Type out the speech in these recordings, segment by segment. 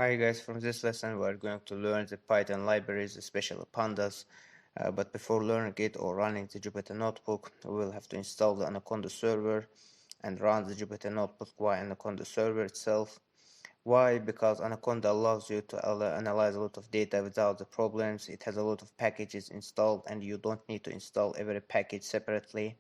Hi guys, from this lesson we are going to learn the Python libraries, especially Pandas. But before learning it or running the Jupyter Notebook, we will have to install the Anaconda server and run the Jupyter Notebook via Anaconda server itself. Why? Because Anaconda allows you to analyze a lot of data without the problems. It has a lot of packages installed and you don't need to install every package separately,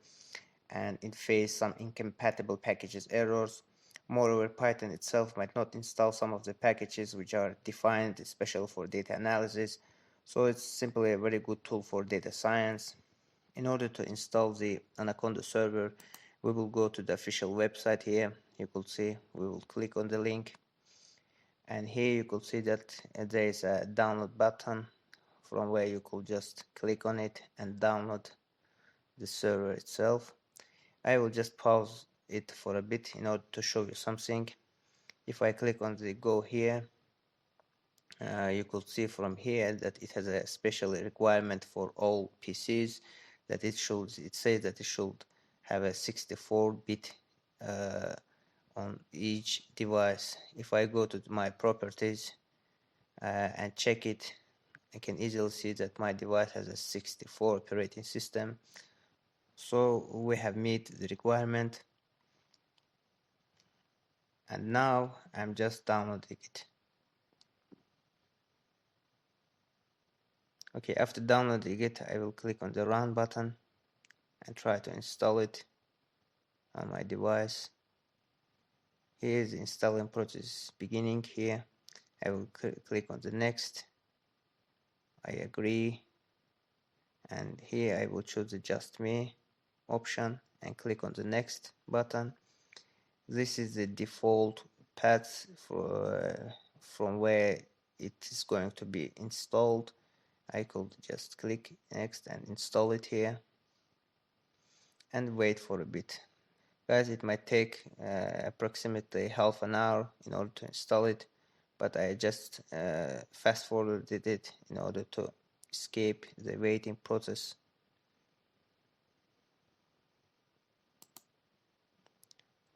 and it faces some incompatible packages errors. Moreover, Python itself might not install some of the packages which are defined especially for data analysis, so it's simply a very good tool for data science. In order to install the Anaconda server, we will go to the official website here. You could see we will click on the link, and here you could see that there is a download button from where you could just click on it and download the server itself. I will just pause it for a bit in order to show you something. If I click on the go here, you could see from here that it has a special requirement for all PCs, that it says that it should have a 64-bit on each device. If I go to my properties and check it, I can easily see that my device has a 64 operating system, so we have met the requirement. And now I'm just downloading it. Okay, after downloading it, I will click on the run button and try to install it on my device. Here is the installing process beginning. Here I will click on the next, I agree, and here I will choose the just me option and click on the next button. This is the default path from where it is going to be installed. I could just click next and install it here and wait for a bit. Guys, it might take approximately half an hour in order to install it, but I just fast forwarded it in order to escape the waiting process.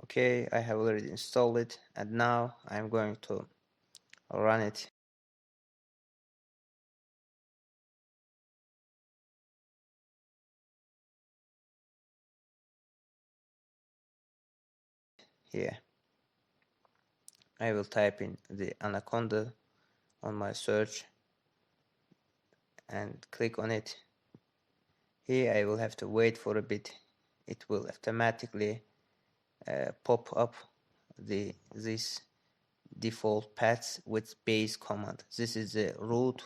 Okay, I have already installed it, and now I'm going to run it. Here I will type in the Anaconda on my search and click on it. Here I will have to wait for a bit. It will automatically pop up this default paths with base command. This is the root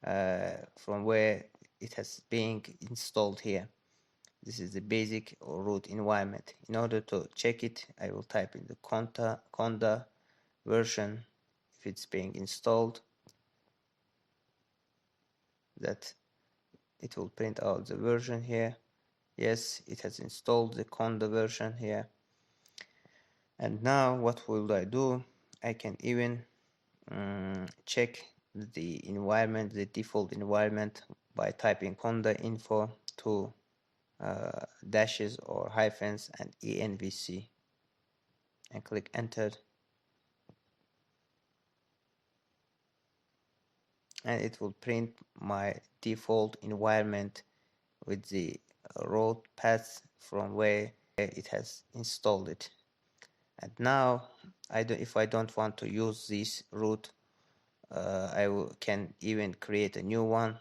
from where it has been installed here. This is the basic or root environment. In order to check it, I will type in the conda version if it's being installed. That it will print out the version here. Yes, it has installed the conda version here. And now what will I do? I can even check the environment, the default environment, by typing conda info to dashes or hyphens and envc and click enter, and it will print my default environment with the root path from where it has installed it. And now if I don't want to use this root, I can even create a new one.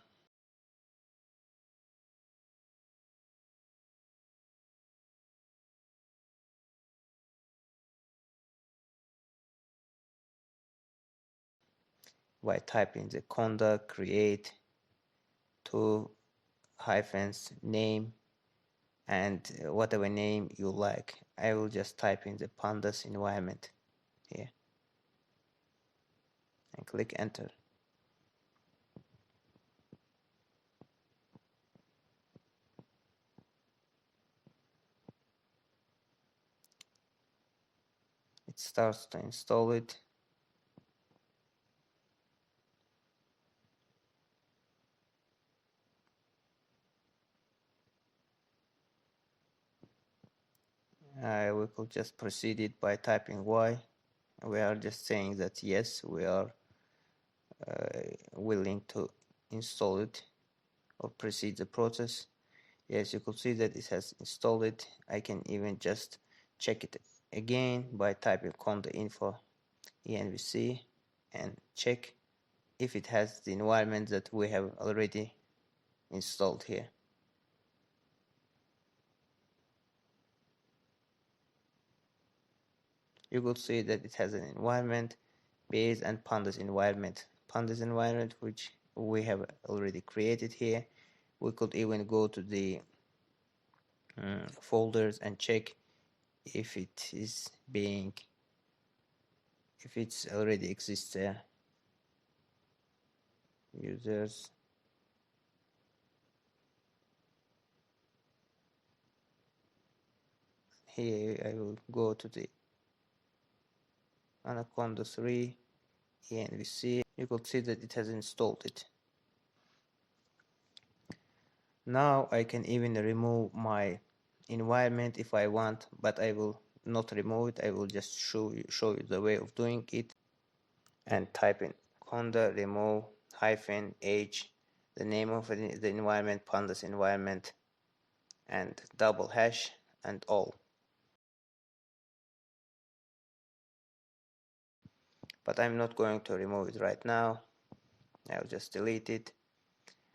By typing the conda create two hyphens name and whatever name you like. I will just type in the pandas environment here and click enter. It starts to install it. We could just proceed it by typing Y we are just saying that yes, we are willing to install it or proceed the process. Yes, you could see that it has installed it. I can even just check it again by typing conda info envc and check if it has the environment that we have already installed here. You could see that it has an environment, base and pandas environment. Pandas environment, which we have already created here. We could even go to the folders and check if it is being, if it's already exists there. Users. Here I will go to the Anaconda 3 envc. You could see that it has installed it. Now I can even remove my environment if I want, but I will not remove it. I will just show you the way of doing it, and type in conda remove -h, the name of the environment, pandas environment, and double hash and all. But I'm not going to remove it right now. I'll just delete it.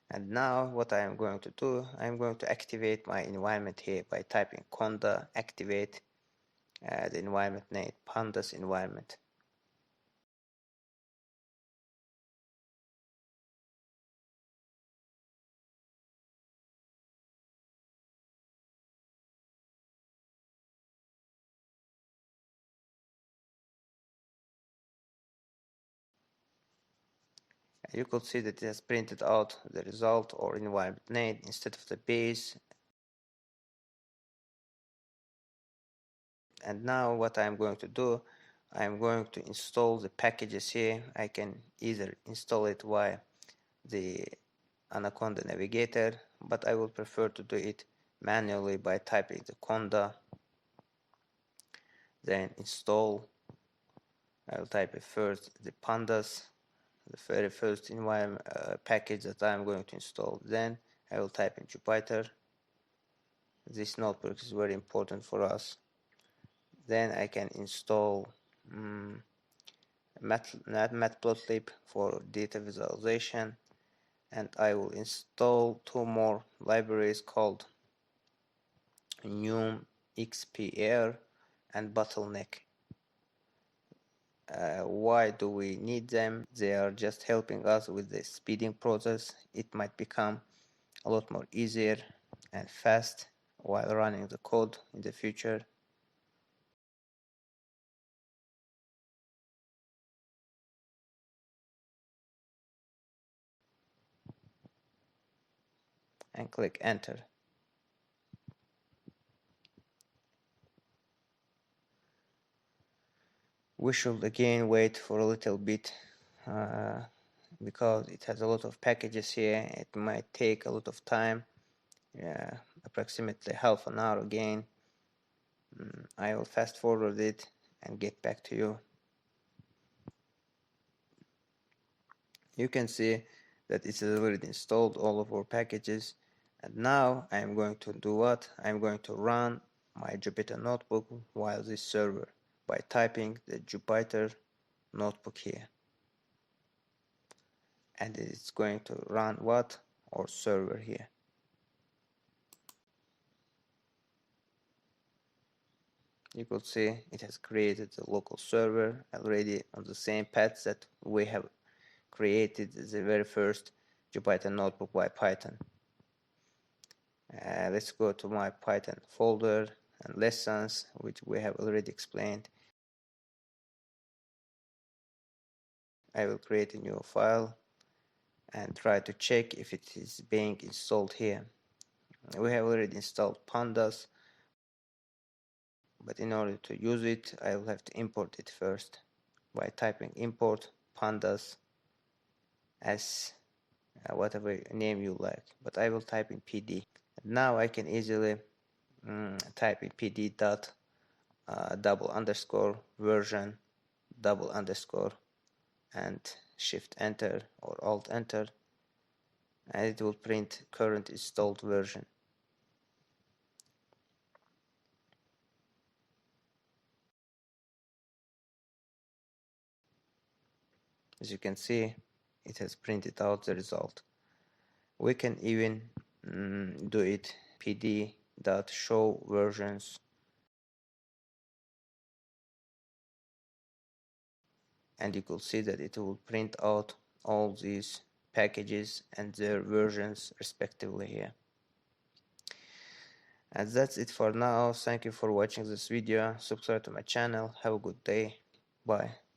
And now what I am going to do, I'm going to activate my environment here by typing conda activate the environment name pandas environment. You could see that it has printed out the result or environment name instead of the base. And now what I'm going to do, I'm going to install the packages here. I can either install it via the Anaconda navigator, but I will prefer to do it manually by typing the conda, then install. I will type it first the pandas, the very first environment package that I'm going to install. Then I will type in Jupyter. This notebook is very important for us. Then I can install matplotlib for data visualization, and I will install two more libraries called numexpr and bottleneck. Why do we need them? They are just helping us with the speeding process. It might become a lot more easier and fast while running the code in the future. And click enter. We should again wait for a little bit because it has a lot of packages here. It might take a lot of time, approximately half an hour again. I will fast forward it and get back to you. You can see that it has already installed all of our packages, and now I'm going to do what? I'm going to run my Jupyter notebook while this server by typing the Jupyter notebook here, and it's going to run what? Our server here. You could see it has created a local server already on the same path that we have created the very first Jupyter notebook by Python. Let's go to my Python folder and lessons, which we have already explained. I will create a new file and try to check if it is being installed here. We have already installed Pandas, but in order to use it, I will have to import it first by typing import pandas as whatever name you like, but I will type in pd. Now I can easily type in pd dot double underscore version double underscore and shift enter or alt enter, and it will print current installed version. As you can see, it has printed out the result. We can even do it pd.show versions, and you could see that it will print out all these packages and their versions respectively here. And that's it for now. Thank you for watching this video. Subscribe to my channel. Have a good day. Bye.